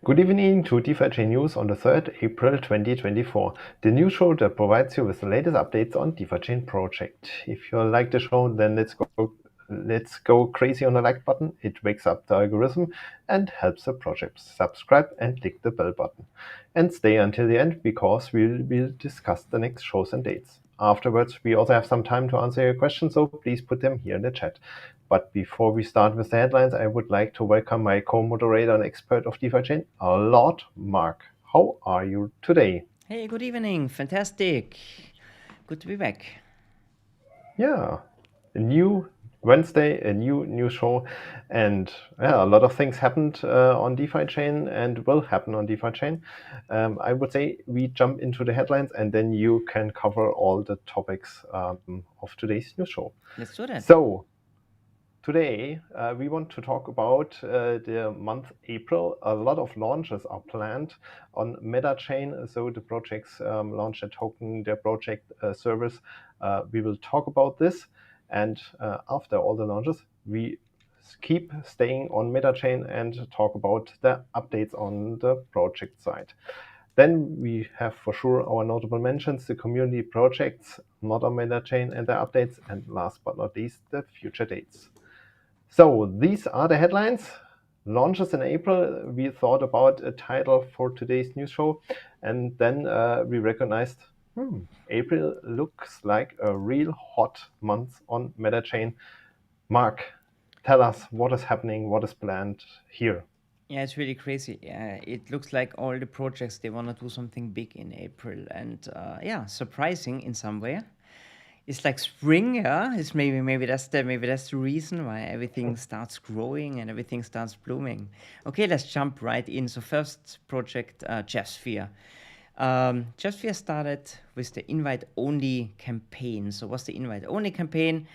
Good evening to DeFiChain News on the 3rd April 2024, the news show that provides you with the latest updates on DeFiChain project. If you like the show, then let's go crazy on the like button. It wakes up the algorithm and helps the project. Subscribe and click the bell button. And stay until the end because we will discuss the next shows and dates. Afterwards, we also have some time to answer your questions, so please put them here in the chat. But before we start with the headlines, I would like to welcome my co-moderator and expert of DeFiChain, Lord Mark. How are you today? Hey, good evening. Fantastic. Good to be back. Yeah, a new Wednesday, a new show, and yeah, a lot of things happened on DeFiChain and will happen on DeFiChain. I would say we jump into the headlines and then you can cover all the topics of today's news show. Let's do that. So, today, we want to talk about the month April. A lot of launches are planned on MetaChain. So the projects launch a token, their project service. We will talk about this. And after all the launches, we keep staying on MetaChain and talk about the updates on the project side. Then we have for sure our notable mentions, the community projects, not on MetaChain and their updates. And last but not least, the future dates. So these are the headlines. Launches in April. We thought about a title for today's news show, and then we recognized April looks like a real hot month on MetaChain. Mark, tell us what is happening, what is planned here. Yeah, it's really crazy. It looks like all the projects, they want to do something big in April. And yeah, surprising in some way. It's like spring, yeah. It's maybe that's the reason why everything starts growing and everything starts blooming. Okay, let's jump right in. So first project, JeffSphere. JeffSphere started with the invite-only campaign. So what's the invite-only campaign?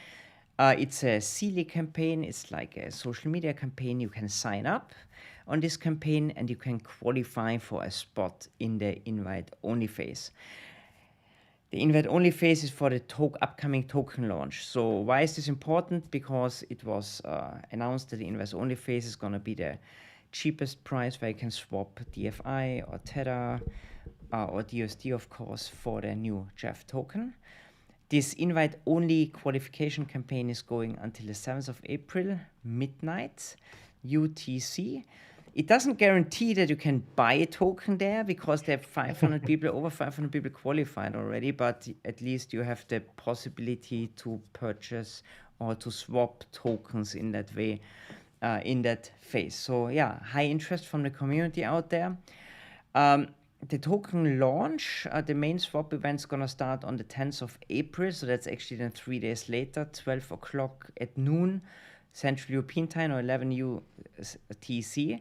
It's a Sealy campaign. It's like a social media campaign. You can sign up on this campaign and you can qualify for a spot in the invite-only phase. The invite-only phase is for the upcoming token launch. So why is this important? Because it was announced that the invite-only phase is going to be the cheapest price where you can swap DFI or Tether or DUSD, of course, for the new Jeff token. This invite-only qualification campaign is going until the 7th of April, midnight, UTC. It doesn't guarantee that you can buy a token there because there are 500 people, over 500 people qualified already, but at least you have the possibility to purchase or to swap tokens in that way, in that phase. So yeah, high interest from the community out there. The token launch, the main swap event is going to start on the 10th of April. So that's actually then 3 days later, 12 o'clock at noon, Central European time, or 11 UTC.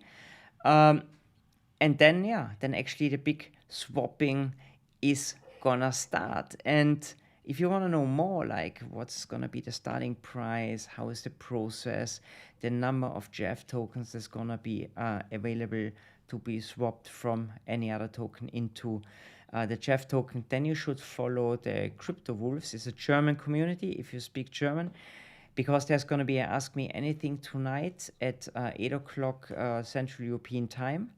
And then actually the big swapping is gonna start. And if you want to know more, like what's gonna be the starting price, how is the process, the number of Jeff tokens that's gonna be available to be swapped from any other token into the Jeff token, then you should follow the Crypto Wolves. It's a German community if you speak German, because there's going to be a Ask Me Anything tonight at 8 o'clock Central European time.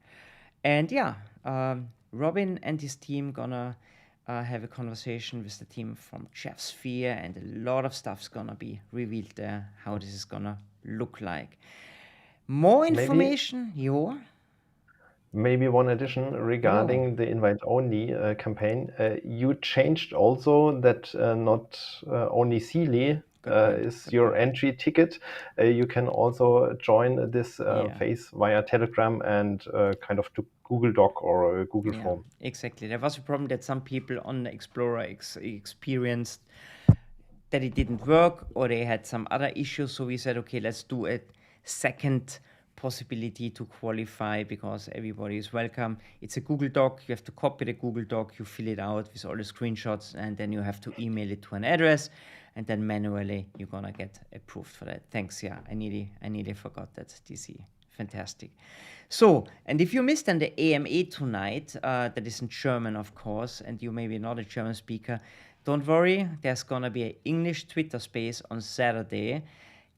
And yeah, Robin and his team gonna have a conversation with the team from JeffSphere, and a lot of stuff's gonna be revealed there, how this is gonna look like. More information, Maybe one addition regarding the invite-only campaign. You changed also that not only Sealy is your entry ticket. You can also join this phase via Telegram and kind of to Google Doc or a Google Form. Exactly. There was a problem that some people on the Explorer experienced that it didn't work, or they had some other issues. So we said, okay, let's do a second possibility to qualify, because everybody is welcome. It's a Google Doc. You have to copy the Google Doc, you fill it out with all the screenshots, and then you have to email it to an address, and then manually you're gonna get approved for that. Thanks. Yeah, I nearly forgot that, DC. Fantastic. So, and if you missed then the AMA tonight, that is in German, of course, and you may be not a German speaker, don't worry, there's gonna be an English Twitter space on Saturday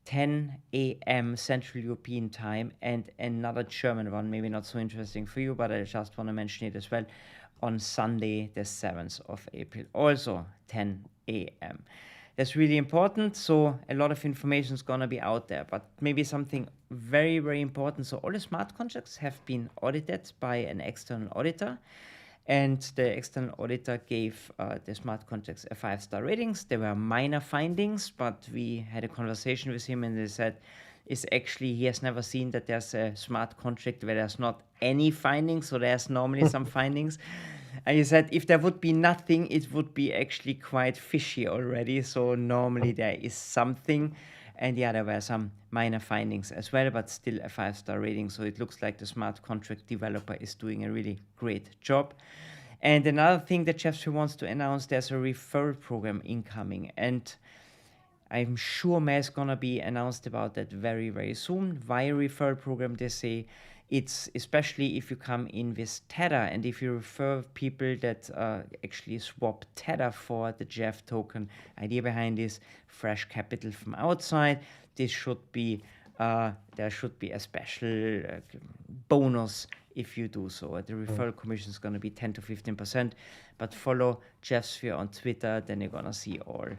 10 a.m. Central European time, and another German one, maybe not so interesting for you, but I just want to mention it as well, on Sunday, the 7th of April, also 10 a.m. That's really important. So a lot of information is going to be out there, but maybe something very, very important. So all the smart contracts have been audited by an external auditor. And the external auditor gave the smart contracts a 5-star ratings. There were minor findings, but we had a conversation with him and they said, he has never seen that there's a smart contract where there's not any findings, so there's normally some findings. And he said if there would be nothing, it would be actually quite fishy already. So normally there is something. And yeah, there were some minor findings as well, but still a 5-star rating. So it looks like the smart contract developer is doing a really great job. And another thing that Jeffrey wants to announce, there's a referral program incoming. And I'm sure Matt's going to be announced about that very, very soon. Via referral program, they say it's especially if you come in with Tether and if you refer people that actually swap Tether for the Jeff token. Idea behind this, fresh capital from outside. This should be, there should be a special bonus if you do so. The referral commission is going to be 10 to 15%, but follow Jeffsphere on Twitter, then you're going to see all.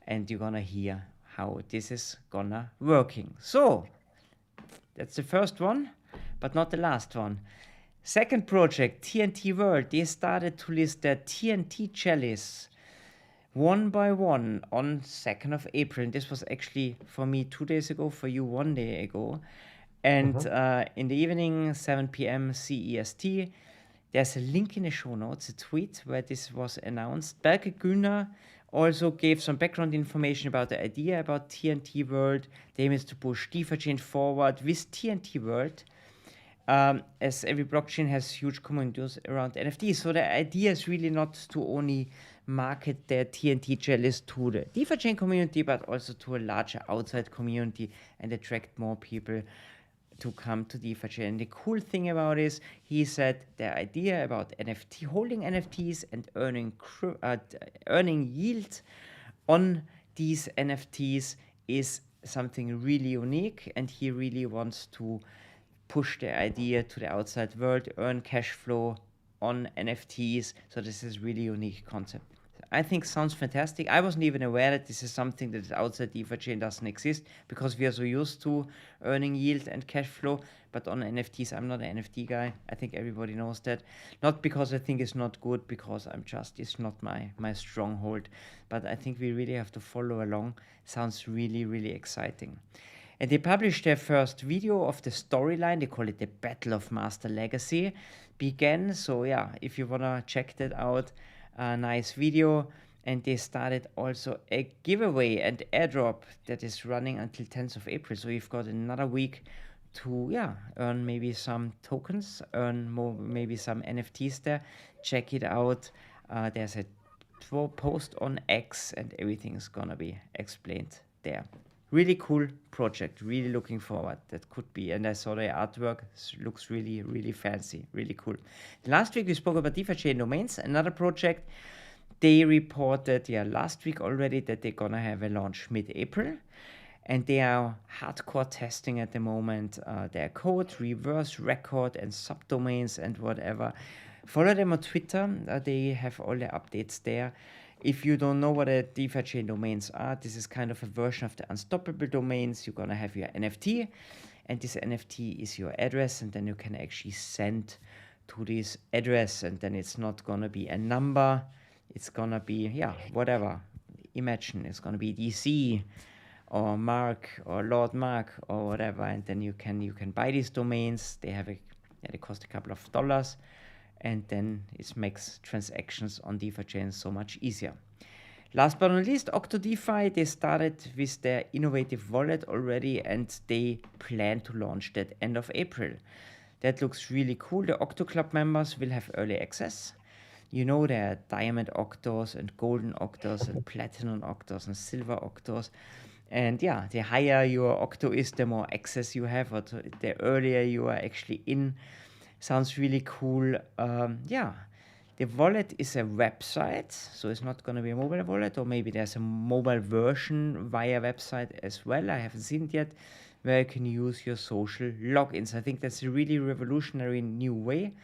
And you're gonna hear how this is gonna working. So that's the first one, but not the last one. Second project, TNT World, they started to list their TNT chalice one by one on 2nd of April. And this was actually for me 2 days ago, for you 1 day ago. And in the evening, 7 p.m. CEST, there's a link in the show notes, a tweet where this was announced. Berke Güner also gave some background information about the idea about TNT World. The aim is to push DeFiChain forward with TNT World, as every blockchain has huge communities around NFTs. So the idea is really not to only market their TNT chalice to the DeFiChain community, but also to a larger outside community and attract more people to come to DeFiChain. And the cool thing about this, he said the idea about holding NFTs and earning yield on these NFTs is something really unique, and he really wants to push the idea to the outside world, earn cash flow on NFTs. So this is really unique concept. I think sounds fantastic. I wasn't even aware that this is something that is outside DeFiChain doesn't exist, because we are so used to earning yield and cash flow. But on NFTs, I'm not an NFT guy. I think everybody knows that. Not because I think it's not good, because it's not my stronghold. But I think we really have to follow along. Sounds really, really exciting. And they published their first video of the storyline. They call it the Battle of Master Legacy. Began. So yeah, if you want to check that out, a nice video. And they started also a giveaway and airdrop that is running until 10th of April. So you've got another week to earn maybe some tokens, earn more, maybe some NFTs there. Check it out. There's a post on X and everything is gonna be explained there. Really cool project, really looking forward. That could be, and I saw the artwork, it looks really, really fancy, really cool. Last week we spoke about DeFiChain Domains, another project. They reported last week already that they're gonna have a launch mid-April, and they are hardcore testing at the moment their code, reverse record and subdomains and whatever. Follow them on Twitter, they have all the updates there. If you don't know what a DeFiChain domains are, this is kind of a version of the unstoppable domains. You're gonna have your NFT, and this NFT is your address, and then you can actually send to this address, and then it's not gonna be a number, it's gonna be whatever. Imagine it's gonna be DC or Mark or Lord Mark or whatever, and then you can buy these domains. They cost a couple of dollars. And then it makes transactions on DeFiChain so much easier. Last but not least, OctoDeFi, they started with their innovative wallet already, and they plan to launch that end of April. That looks really cool. The Octo Club members will have early access. You know, there are diamond octos and golden octos and platinum octos and silver octos. And the higher your octo is, the more access you have, or the earlier you are actually in. Sounds really cool. The wallet is a website, so it's not going to be a mobile wallet, or maybe there's a mobile version via website as well. I haven't seen it yet, where you can use your social logins. I think that's a really revolutionary new way.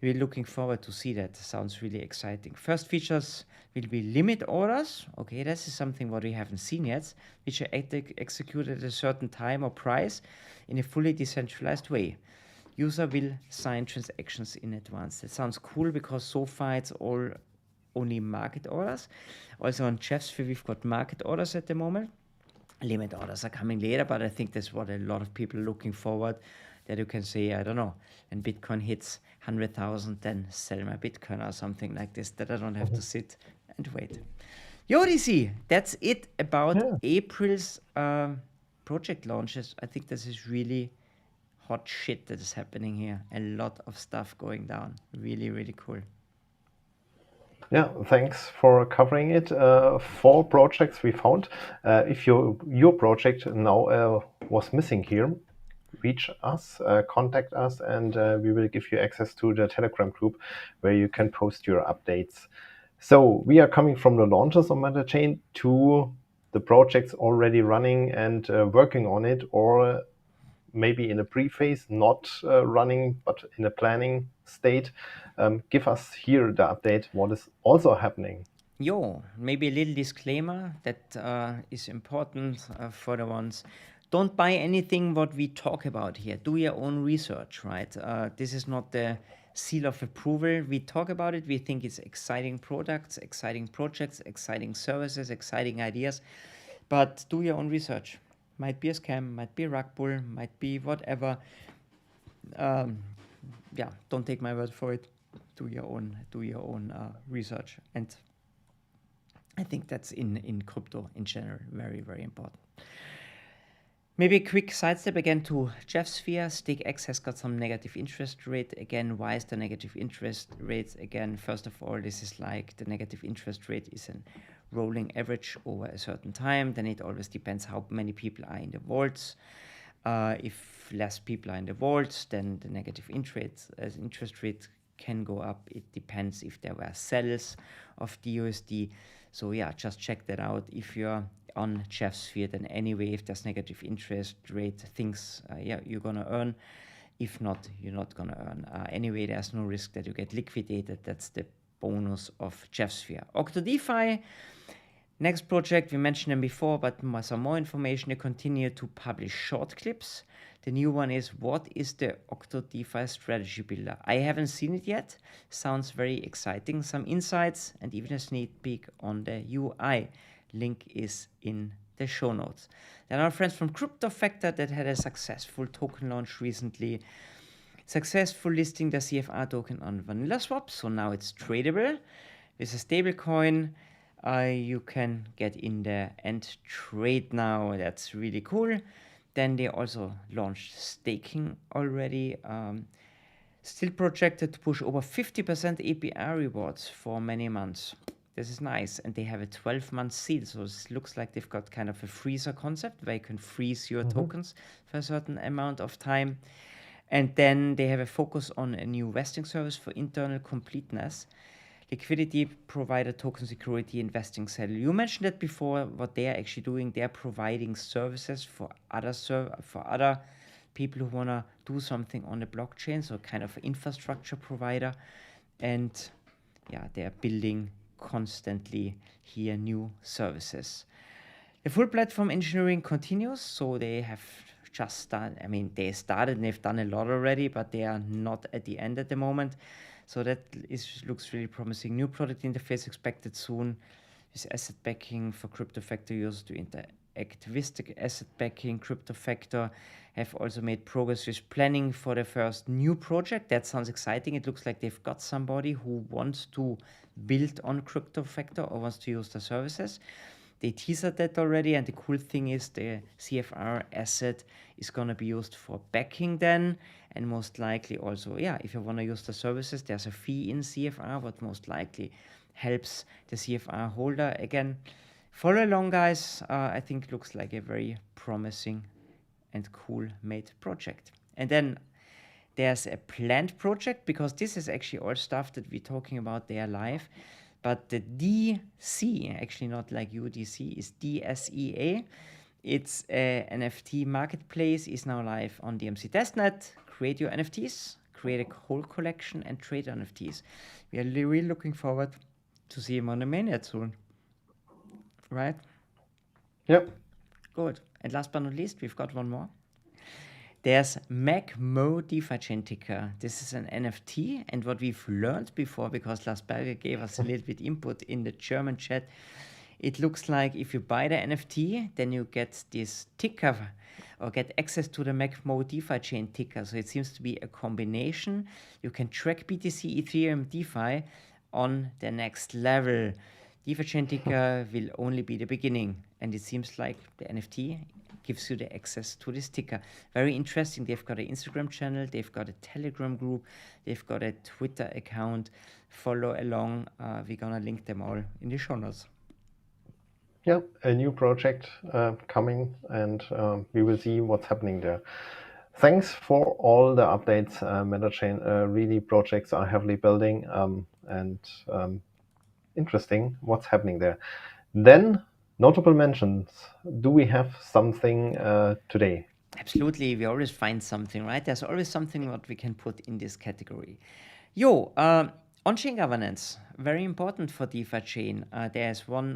We're looking forward to see that. Sounds really exciting. First features will be limit orders. Okay, this is something what we haven't seen yet, which are executed at a certain time or price in a fully decentralized way. User will sign transactions in advance. That sounds cool because so far it's all only market orders. Also on Jeffsphere, we've got market orders at the moment. Limit orders are coming later, but I think that's what a lot of people are looking forward, that you can say, I don't know, when Bitcoin hits 100,000, then sell my Bitcoin or something like this, that I don't have to sit and wait. Yodisi, that's it about April's project launches. I think this is really hot shit that is happening here. A lot of stuff going down. Really, really cool. Yeah, thanks for covering it. 4 projects we found. If your project now was missing here, reach us, contact us, and we will give you access to the Telegram group where you can post your updates. So we are coming from the launches on MetaChain to the projects already running and working on it, or maybe in a pre-phase, not running, but in a planning state. Give us here the update, what is also happening. Maybe a little disclaimer that is important for the ones. Don't buy anything what we talk about here. Do your own research, right? This is not the seal of approval. We talk about it. We think it's exciting products, exciting projects, exciting services, exciting ideas. But do your own research. Might be a scam, might be a rug pull, might be whatever. Don't take my word for it. Do your own research. And I think that's in crypto in general very, very important. Maybe a quick sidestep again to Jeffsphere. StakeX has got some negative interest rate. Again, why is the negative interest rate? Again, first of all, this is like the negative interest rate is an rolling average over a certain time. Then it always depends how many people are in the vaults. If less people are in the vaults, then the negative interest rate can go up. It depends if there were sales of DUSD. So yeah, just check that out. If you're on Jeffsphere, then anyway, if there's negative interest rate, things, you're gonna earn. If not, you're not gonna earn. Anyway, there's no risk that you get liquidated. That's the bonus of Jeffsphere. OctoDeFi, next project, we mentioned them before, but some more information. They continue to publish short clips. The new one is, what is the OctoDeFi strategy builder? I haven't seen it yet. Sounds very exciting. Some insights and even a sneak peek on the UI. Link is in the show notes. Then our friends from CryptoFactor that had a successful token launch recently. Successful listing the CFR token on VanillaSwap. So now it's tradable. With a stable coin, you can get in there and trade now. That's really cool. Then they also launched staking already. Still projected to push over 50% APR rewards for many months. This is nice. And they have a 12-month seal. So it looks like they've got kind of a freezer concept where you can freeze your tokens for a certain amount of time. And then they have a focus on a new vesting service for internal completeness. Liquidity provider, token security, investing settle. You mentioned that before. What they are actually doing, they are providing services for other people who want to do something on the blockchain, so kind of an infrastructure provider. And yeah, they are building constantly here new services. The full platform engineering continues, so they have just started. I mean, they started and they've done a lot already, but they are not at the end at the moment. So that looks really promising. New product interface expected soon. With asset backing for CryptoFactor users to interactivistic asset backing. CryptoFactor have also made progress with planning for the first new project. That sounds exciting. It looks like they've got somebody who wants to build on CryptoFactor or wants to use the services. They teased that already, and the cool thing is the CFR asset is going to be used for backing then, and most likely also, if you want to use the services, there's a fee in CFR, what most likely helps the CFR holder. Again, follow along, guys. I think it looks like a very promising and cool made project. And then There's a planned project, because this is actually all stuff that we're talking about there live. But the DC, actually not like UDC, is DSEA. It's a NFT marketplace, is now live on DMC testnet. Create your NFTs, create a whole collection, and trade NFTs. We are really looking forward to see him on the mainnet soon. Right? Yep. Good. And last but not least, we've got one more. There's MacMo DeFiChain ticker. This is an NFT, and what we've learned before, because Lars Berger gave us a little bit input in the German chat, it looks like if you buy the NFT, then you get this ticker or get access to the MacMo DeFiChain ticker. So it seems to be a combination. You can track BTC, Ethereum, DeFi on the next level. DeFiChain ticker will only be the beginning, and it seems like the NFT gives you the access to this ticker. Very interesting. They've got an Instagram channel, they've got a Telegram group, they've got a Twitter account. Follow along. We're gonna link them all in the show notes. Yeah, a new project coming, and we will see what's happening there. Thanks for all the updates, MetaChain. Really, projects are heavily building, and interesting what's happening there. Then, notable mentions. Do we have something today? Absolutely, we always find something, right? There's always something what we can put in this category. On-chain governance, very important for DeFiChain. There's one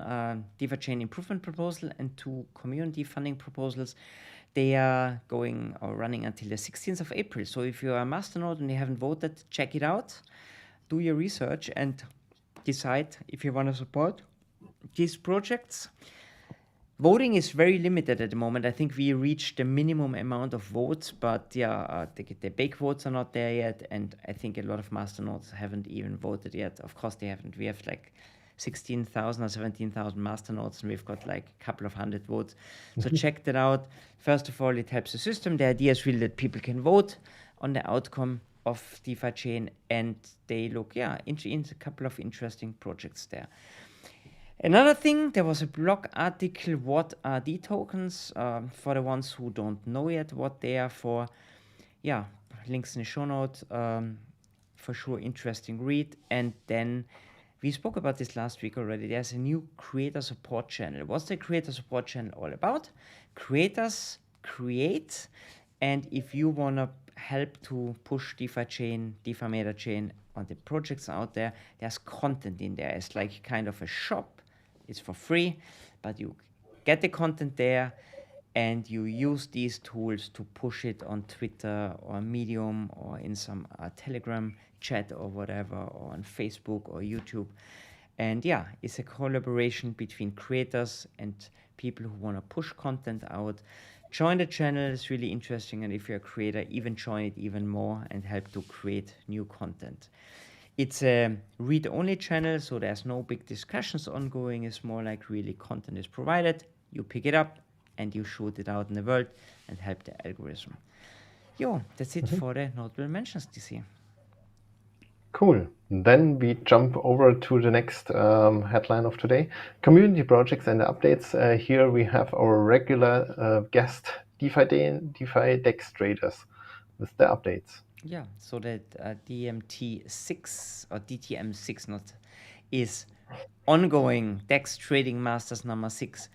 DeFiChain improvement proposal and 2 community funding proposals. They are going or running until the 16th of April. So if you are a masternode and you haven't voted, check it out. Do your research and decide if you want to support these projects. Voting is very limited at the moment. I think we reached the minimum amount of votes, but the big votes are not there yet, and I think a lot of masternodes haven't even voted yet. Of course they haven't. We have like 16,000 or 17,000 masternodes, and we've got like a couple of hundred votes. So check that out. First of all, it helps the system. The idea is really that people can vote on the outcome of DeFiChain, and they look into a couple of interesting projects there. Another thing, there was a blog article, what are D tokens, for the ones who don't know yet what they are for. Yeah, links in the show notes, for sure interesting read. And then we spoke about this last week already. There's a new creator support channel. What's the creator support channel all about? Creators create, and if you want to help to push DeFiChain, DeFi MetaChain on the projects out there, there's content in there. It's like kind of a shop. It's for free, but you get the content there and you use these tools to push it on Twitter or Medium or in some Telegram chat or whatever, or on Facebook or YouTube. And yeah, it's a collaboration between creators and people who want to push content out. Join the channel, it's really interesting, and if you're a creator, even join it even more and help to create new content. It's a read-only channel, so there's no big discussions ongoing. It's more like really content is provided, you pick it up, and you shoot it out in the world and help the algorithm. That's it for the notable mentions this year. Cool. Then we jump over to the next headline of today. Community projects and updates. Here we have our regular guest, DeFi DEX traders, with the updates. Yeah, so that DMT6 or DTM6 is ongoing. DEX Trading Masters number 6.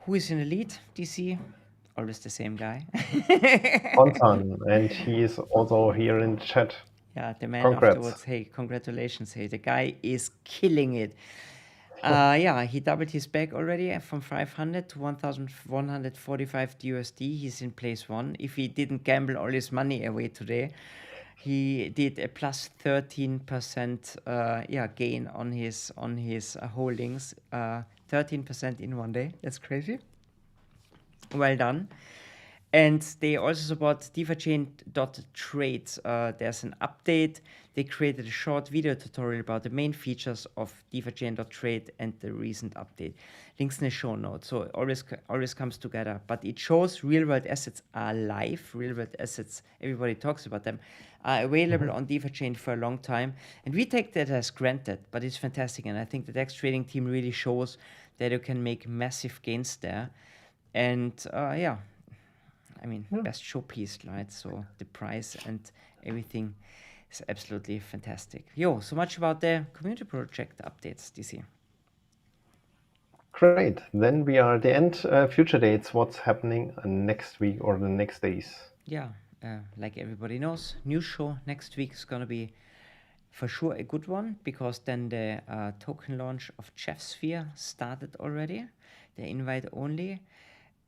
Who is in the lead? DC? Always the same guy. Pontan, and he is also here in the chat. Yeah, the man Congrats. Afterwards. Hey, congratulations. Hey, the guy is killing it. He doubled his bag already from 500 to 1,145 USD. He's in place 1. If he didn't gamble all his money away today, he did a plus 13% gain on his holdings. 13% in one day. That's crazy. Well done. And they also support DeFiChain.trade. There's an update. They created a short video tutorial about the main features of DeFiChain.trade and the recent update. Links in the show notes. So it always comes together. But it shows real-world assets are live. Real-world assets, everybody talks about them, are available on DeFiChain for a long time. And we take that as granted, but it's fantastic. And I think the DEX trading team really shows that you can make massive gains there. And I mean, best showpiece, right? So the price and everything is absolutely fantastic. Yo, so much about the community project updates this year. Great. Then we are at the end. Future dates, what's happening next week or the next days? Yeah, like everybody knows, news show next week is going to be for sure a good one, because then the token launch of Sphere started already. The invite only.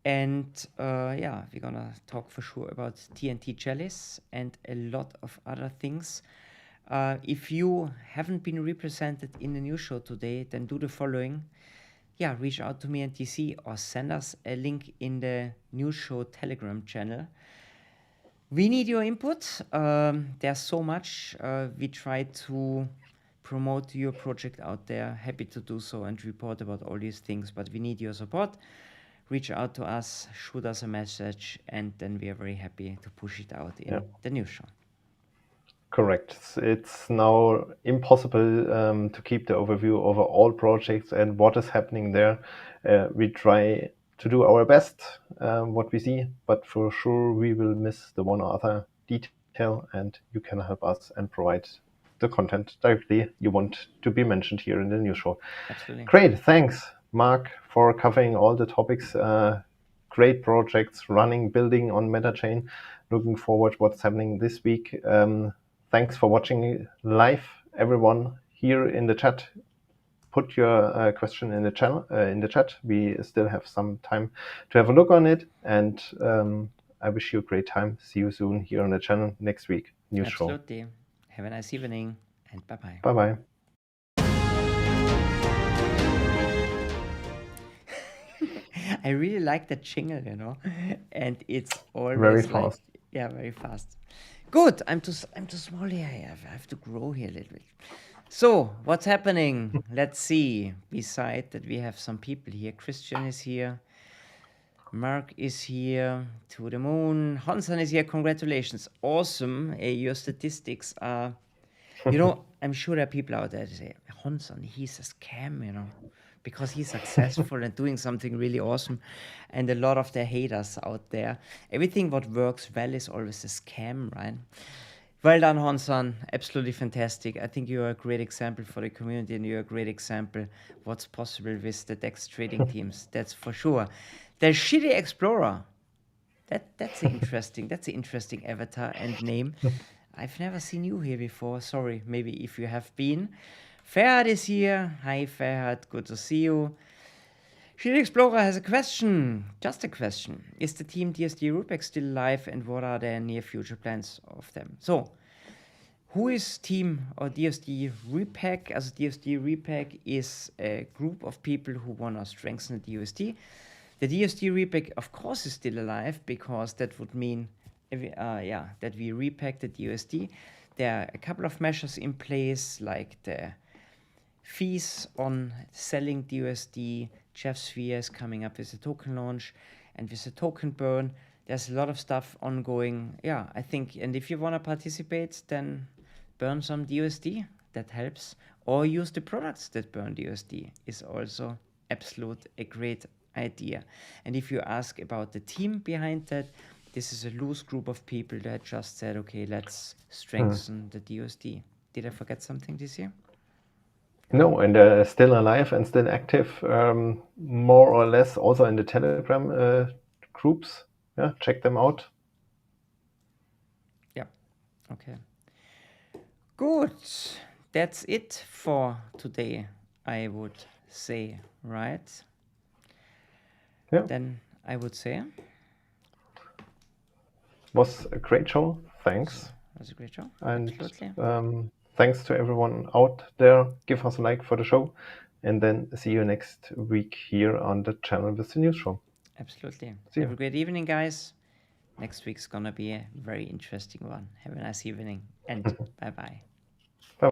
And yeah, we're going to talk for sure about TNT Chalice and a lot of other things. If you haven't been represented in the news show today, then do the following. Yeah, reach out to me and TC, or send us a link in the news show Telegram channel. We need your input. There's so much. We try to promote your project out there. Happy to do so and report about all these things, but we need your support. Reach out to us, shoot us a message, and then we are very happy to push it out in the news show. Correct. It's now impossible to keep the overview over all projects and what is happening there. We try to do our best, what we see, but for sure we will miss the one or other detail, and you can help us and provide the content directly you want to be mentioned here in the news show. Absolutely. Great. Thanks, Mark, for covering all the topics. Great projects running, building on MetaChain. Looking forward what's happening this week. Thanks for watching live, everyone here in the chat. Put your question in the channel in the chat. We still have some time to have a look on it, and I wish you a great time. See you soon here on the channel next week. News show. Absolutely. Have a nice evening, and bye-bye. Bye-bye. I really like that jingle, and it's always very fast. Yeah, very fast. Good. I'm too small here. I have to grow here a little bit. So, what's happening? Let's see. Beside that, we have some people here. Christian is here. Mark is here. To the moon. Hansan is here. Congratulations. Awesome. Your statistics are... I'm sure there are people out there that say, Hansan, he's a scam, because he's successful and doing something really awesome. And a lot of the haters out there. Everything what works well is always a scam, right? Well done, Hansan. Absolutely fantastic. I think you're a great example for the community, and you're a great example what's possible with the DEX trading teams. That's for sure. The Shitty Explorer. That's interesting. That's an interesting avatar and name. I've never seen you here before. Sorry, maybe if you have been. Ferhat is here. Hi, Ferhat. Good to see you. Shitty Explorer has a question. Just a question. Is the team DSD Rupex still alive, and what are their near future plans of them? So, who is team or DSD Repack? As DSD Repack is a group of people who want to strengthen the DSD. The DSD Repack, of course, is still alive, because that would mean that we repack the DSD. There are a couple of measures in place, like the fees on selling DUSD. Sphere is coming up with a token launch, and with a token burn. There's a lot of stuff ongoing. Yeah, I think, and if you want to participate, then burn some DUSD. That helps. Or use the products that burn DUSD is also a great idea. And if you ask about the team behind that, this is a loose group of people that just said, okay, let's strengthen the DUSD. Did I forget something this year? No, and still alive and still active, more or less also in the Telegram groups. Yeah, check them out. Yeah, okay. Good. That's it for today, I would say, right? Yeah. Then I would say... Was a great show. Thanks. It was a great show. And absolutely. Thanks to everyone out there. Give us a like for the show, and then see you next week here on the channel with the news show. Absolutely. Have a great evening, guys. Next week's gonna be a very interesting one. Have a nice evening, and bye-bye. Bye-bye.